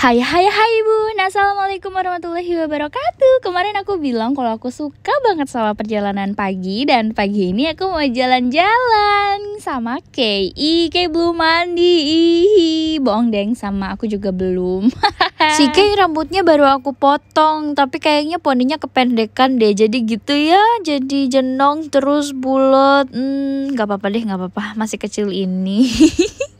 Hai Bun, Assalamualaikum warahmatullahi wabarakatuh. Kemarin aku bilang kalau aku suka banget sama perjalanan pagi. Dan pagi ini aku mau jalan-jalan sama Kay. Kay belum mandi. Bohong deng, sama aku juga belum. Si Kay rambutnya baru aku potong, tapi kayaknya poninya kependekan deh. Jadi gitu ya, jadi jenong terus bulat. Gak apa-apa deh, gak apa-apa, masih kecil ini.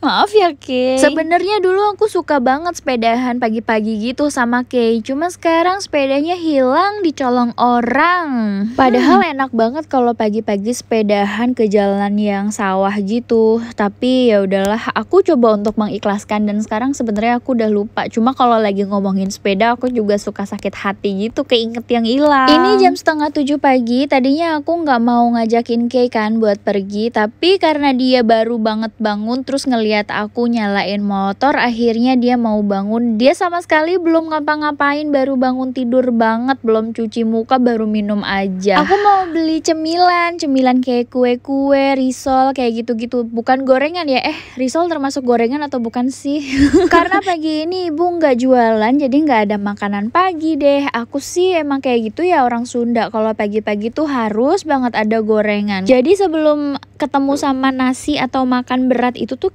Maaf ya Kay. Sebenarnya dulu aku suka banget sepedahan pagi-pagi gitu sama Kay. Cuma sekarang sepedanya hilang dicolong orang. Padahal enak banget kalau pagi-pagi sepedahan ke jalan yang sawah gitu. Tapi ya udahlah, aku coba untuk mengikhlaskan dan sekarang sebenarnya aku udah lupa. Cuma kalau lagi ngomongin sepeda aku juga suka sakit hati gitu, keinget yang hilang. Ini jam 6:30 pagi. Tadinya aku nggak mau ngajakin Kay kan buat pergi, tapi karena dia baru banget bangun terus ngeliat aku nyalain motor, akhirnya dia mau bangun. Dia sama sekali belum ngapa-ngapain, baru bangun tidur banget, belum cuci muka, baru minum aja. Aku mau beli cemilan kayak kue-kue, risol kayak gitu-gitu. Bukan gorengan ya, risol termasuk gorengan atau bukan sih? Karena pagi ini ibu nggak jualan, jadi nggak ada makanan pagi deh. Aku sih emang kayak gitu ya, orang Sunda. Kalau pagi-pagi tuh harus banget ada gorengan. Jadi sebelum ketemu sama nasi atau makan berat itu tuh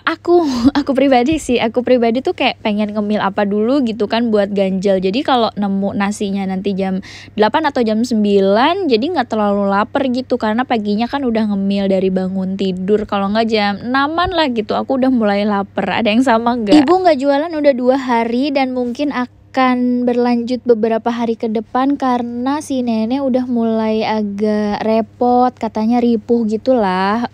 aku pribadi tuh kayak pengen ngemil apa dulu gitu kan buat ganjal. Jadi kalau nemu nasinya nanti jam 8 atau jam 9, jadi nggak terlalu lapar gitu, karena paginya kan udah ngemil dari bangun tidur. Kalau nggak jam 6-an lah gitu aku udah mulai lapar. Ada yang sama nggak? Ibu nggak jualan udah 2 hari dan mungkin akan berlanjut beberapa hari ke depan karena si nenek udah mulai agak repot, katanya ripuh gitulah.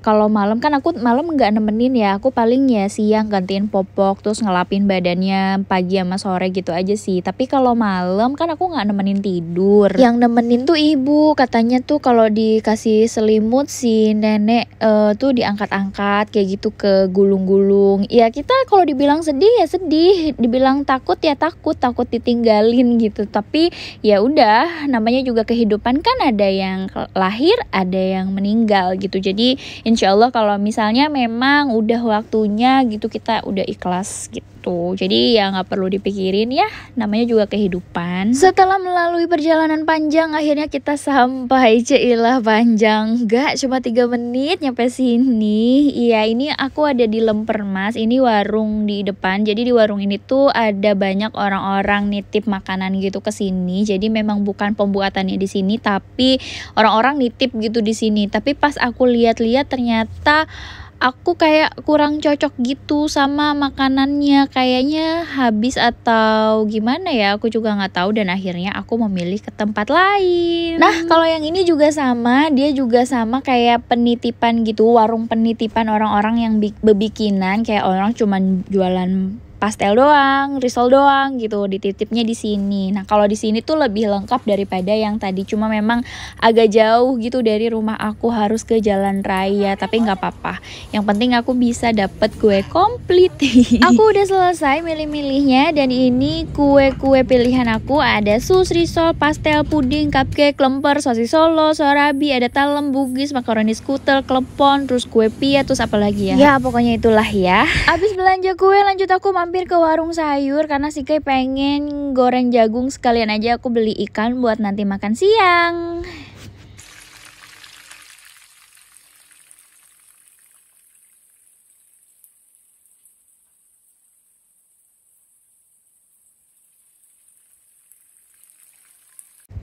Kalau malam kan aku malam nggak nemenin ya, aku paling ya siang gantiin popok terus ngelapin badannya, pagi sama sore gitu aja sih. Tapi kalau malam kan aku nggak nemenin tidur, yang nemenin tuh ibu. Katanya tuh kalau dikasih selimut si nenek tuh diangkat-angkat kayak gitu ke gulung-gulung. Ya kita kalau dibilang sedih ya sedih, dibilang takut ya takut ditinggalin gitu. Tapi ya udah, namanya juga kehidupan kan, ada yang lahir ada yang meninggal gitu. Jadi insya Allah kalau misalnya memang udah waktunya gitu, kita udah ikhlas gitu. Jadi ya gak perlu dipikirin ya, namanya juga kehidupan. Setelah melalui perjalanan panjang, akhirnya kita sampai. Ceilah panjang, gak cuma 3 menit nyampe sini. Iya, ini aku ada di Lemper Mas, ini warung di depan. Jadi di warung ini tuh ada banyak orang-orang nitip makanan gitu ke sini. Jadi memang bukan pembuatannya di sini, tapi orang-orang nitip gitu di sini. Tapi pas aku lihat-lihat ternyata aku kayak kurang cocok gitu sama makanannya, kayaknya habis atau gimana ya, aku juga nggak tahu. Dan akhirnya aku memilih ke tempat lain. Nah kalau yang ini juga sama, dia juga sama kayak penitipan gitu, warung penitipan orang-orang yang bebikinan, kayak orang cuman jualan pastel doang, risol doang gitu, dititipnya di sini. Nah kalau di sini tuh lebih lengkap daripada yang tadi, cuma memang agak jauh gitu dari rumah aku, harus ke jalan raya. Tapi nggak apa-apa, yang penting aku bisa dapet kue komplit. Aku udah selesai milih-milihnya, dan ini kue-kue pilihan aku ada sus, risol, pastel, puding, cupcake, lemper, sosis Solo, sorabi, ada talem, bugis, makaroni skutel, klepon, terus kue pia, terus apa lagi ya? Ya pokoknya itulah ya. Abis belanja kue, lanjut aku mampir ke warung sayur karena si Kay pengen goreng jagung, sekalian aja aku beli ikan buat nanti makan siang.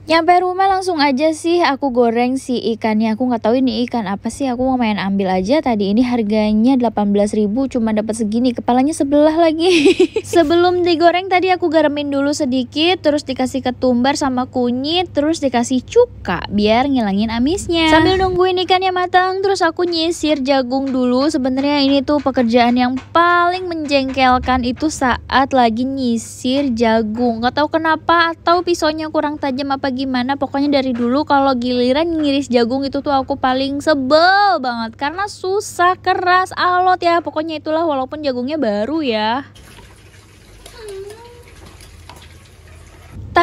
Nyampe rumah langsung aja sih aku goreng si ikannya. Aku nggak tahu ini ikan apa sih, aku mau main ambil aja. Tadi ini harganya 18.000, cuma dapat segini, kepalanya sebelah lagi. Sebelum digoreng tadi aku garemin dulu sedikit, terus dikasih ketumbar sama kunyit, terus dikasih cuka biar ngilangin amisnya. Sambil nungguin ikannya matang, terus aku nyisir jagung dulu. Sebenarnya ini tuh pekerjaan yang paling menjengkelkan itu saat lagi nyisir jagung. Nggak tahu kenapa, atau pisaunya kurang tajam apa gimana, pokoknya dari dulu kalau giliran ngiris jagung itu tuh aku paling sebel banget karena susah, keras, alot ya, pokoknya itulah, walaupun jagungnya baru ya.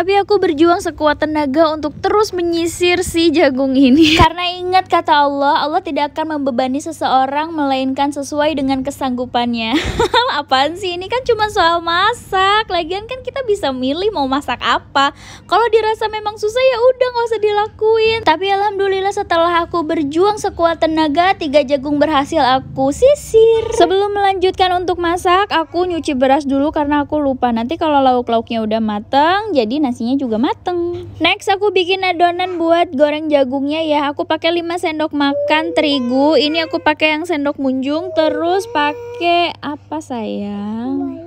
Tapi aku berjuang sekuat tenaga untuk terus menyisir si jagung ini. Karena ingat kata Allah, Allah tidak akan membebani seseorang melainkan sesuai dengan kesanggupannya. Apaan sih, ini kan cuma soal masak. Lagian kan kita bisa milih mau masak apa. Kalau dirasa memang susah ya udah nggak usah dilakuin. Tapi alhamdulillah setelah aku berjuang sekuat tenaga, 3 jagung berhasil aku sisir. Sebelum melanjutkan untuk masak, aku nyuci beras dulu karena aku lupa. Nanti kalau lauk-lauknya udah mateng, jadi nasinya juga mateng. Next aku bikin adonan buat goreng jagungnya ya. Aku pakai 5 sendok makan terigu. Ini aku pakai yang sendok munjung. Terus pakai apa sayang?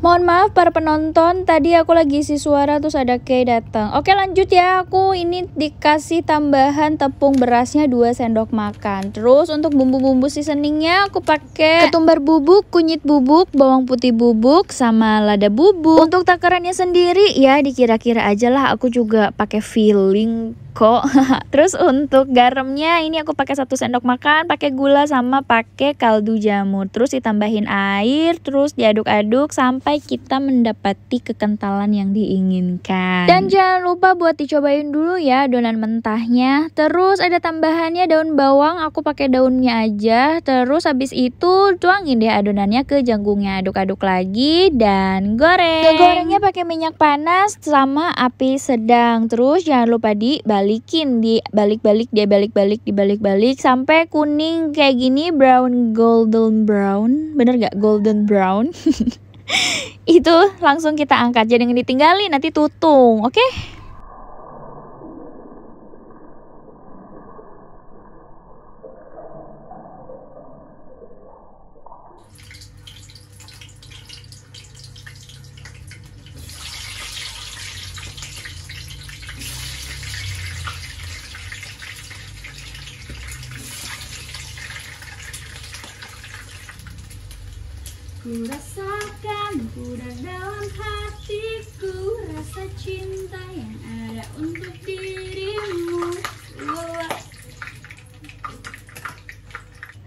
Mohon maaf para penonton, tadi aku lagi isi suara terus ada Kay datang. Oke lanjut ya, aku ini dikasih tambahan tepung berasnya 2 sendok makan. Terus untuk bumbu-bumbu seasoningnya aku pakai ketumbar bubuk, kunyit bubuk, bawang putih bubuk, sama lada bubuk. Untuk takarannya sendiri ya dikira-kira aja lah, aku juga pakai feeling kok. Terus untuk garamnya ini aku pakai 1 sendok makan, pakai gula sama pakai kaldu jamur. Terus ditambahin air, terus diaduk-aduk sampai kita mendapati kekentalan yang diinginkan. Dan jangan lupa buat dicobain dulu ya adonan mentahnya. Terus ada tambahannya daun bawang, aku pakai daunnya aja. Terus habis itu tuangin deh adonannya ke jagungnya, aduk-aduk lagi dan goreng. Gorengnya pakai minyak panas sama api sedang. Terus jangan lupa dibalikin, dibalik-balik sampai kuning kayak gini, golden brown. Bener gak? Golden brown. Itu langsung kita angkat, jangan ditinggalin nanti tutung, oke? Ku rasakan udah dalam hatiku rasa cinta yang ada untuk dirimu.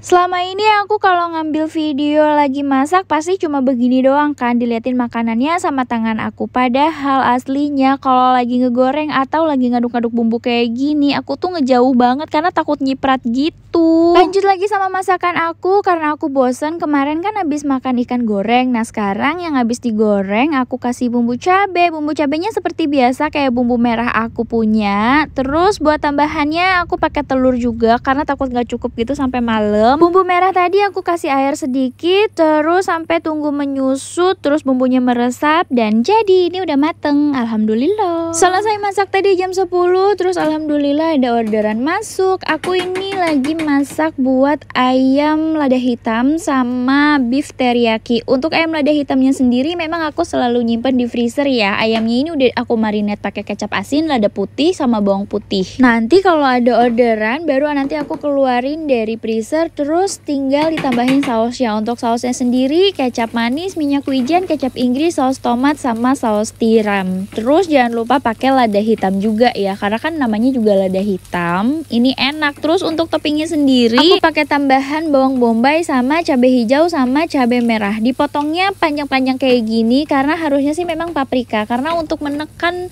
Selama ini aku kalau ngambil video lagi masak pasti cuma begini doang kan, diliatin makanannya sama tangan aku. Padahal aslinya kalau lagi ngegoreng atau lagi ngaduk-ngaduk bumbu kayak gini, aku tuh ngejauh banget karena takut nyiprat gitu. Lanjut lagi sama masakan aku karena aku bosen. Kemarin kan habis makan ikan goreng. Nah sekarang yang habis digoreng aku kasih bumbu cabe. Bumbu cabenya seperti biasa kayak bumbu merah aku punya. Terus buat tambahannya aku pakai telur juga karena takut gak cukup gitu sampai malam. Bumbu merah tadi aku kasih air sedikit, terus sampai tunggu menyusut, terus bumbunya meresap dan jadi ini udah mateng. Alhamdulillah. Selesai masak tadi jam 10, terus alhamdulillah ada orderan masuk. Aku ini lagi masak buat ayam lada hitam sama beef teriyaki. Untuk ayam lada hitamnya sendiri memang aku selalu nyimpen di freezer ya. Ayamnya ini udah aku marinate pakai kecap asin, lada putih sama bawang putih. Nanti kalau ada orderan baru nanti aku keluarin dari freezer. Terus tinggal ditambahin sausnya. Untuk sausnya sendiri kecap manis, minyak wijen, kecap Inggris, saus tomat sama saus tiram. Terus jangan lupa pakai lada hitam juga ya, karena kan namanya juga lada hitam. Ini enak. Terus untuk toppingnya sendiri aku pakai tambahan bawang bombay sama cabai hijau sama cabai merah. Dipotongnya panjang-panjang kayak gini karena harusnya sih memang paprika, karena untuk menekan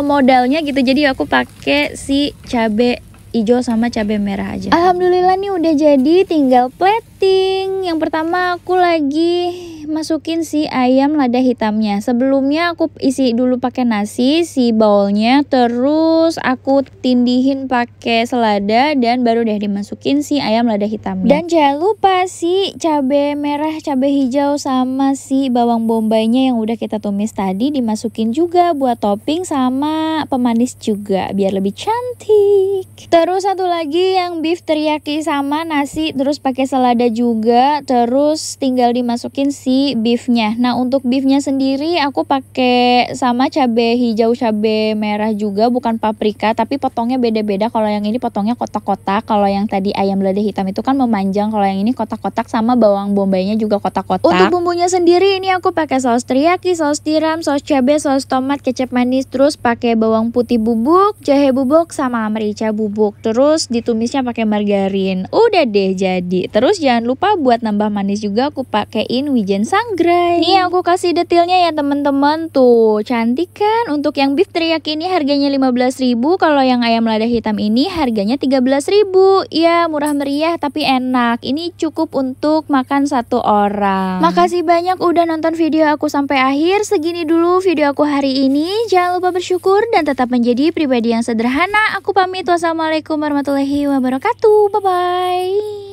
modalnya gitu. Jadi aku pakai si cabai hijau sama cabai merah aja. Alhamdulillah nih udah jadi, tinggal plating. Yang pertama aku lagi masukin si ayam lada hitamnya. Sebelumnya aku isi dulu pakai nasi si bowlnya, terus aku tindihin pakai selada dan baru deh dimasukin si ayam lada hitamnya. Dan jangan lupa si cabai merah, cabai hijau sama si bawang bombaynya yang udah kita tumis tadi dimasukin juga buat topping sama pemanis juga biar lebih cantik. Terus satu lagi yang beef teriyaki sama nasi, terus pakai selada juga, terus tinggal dimasukin si beefnya. Nah untuk beefnya sendiri aku pakai sama cabai hijau, cabai merah juga, bukan paprika, tapi potongnya beda-beda. Kalau yang ini potongnya kotak-kotak, kalau yang tadi ayam lada hitam itu kan memanjang, kalau yang ini kotak-kotak sama bawang bombaynya juga kotak-kotak. Untuk bumbunya sendiri ini aku pakai saus teriyaki, saus tiram, saus cabai, saus tomat, kecap manis, terus pakai bawang putih bubuk, jahe bubuk sama merica bubuk. Terus ditumisnya pakai margarin. Udah deh jadi. Terus jangan lupa buat nambah manis juga aku pakein wijen sangrai. Nih aku kasih detailnya ya teman-teman, tuh cantik kan. Untuk yang beef teriyaki ini harganya 15.000, kalau yang ayam lada hitam ini harganya 13.000. Ya murah meriah tapi enak. Ini cukup untuk makan satu orang. Makasih banyak udah nonton video aku sampai akhir. Segini dulu video aku hari ini. Jangan lupa bersyukur dan tetap menjadi pribadi yang sederhana. Aku pamit. Wassalamualaikum warahmatullahi wabarakatuh. Bye bye.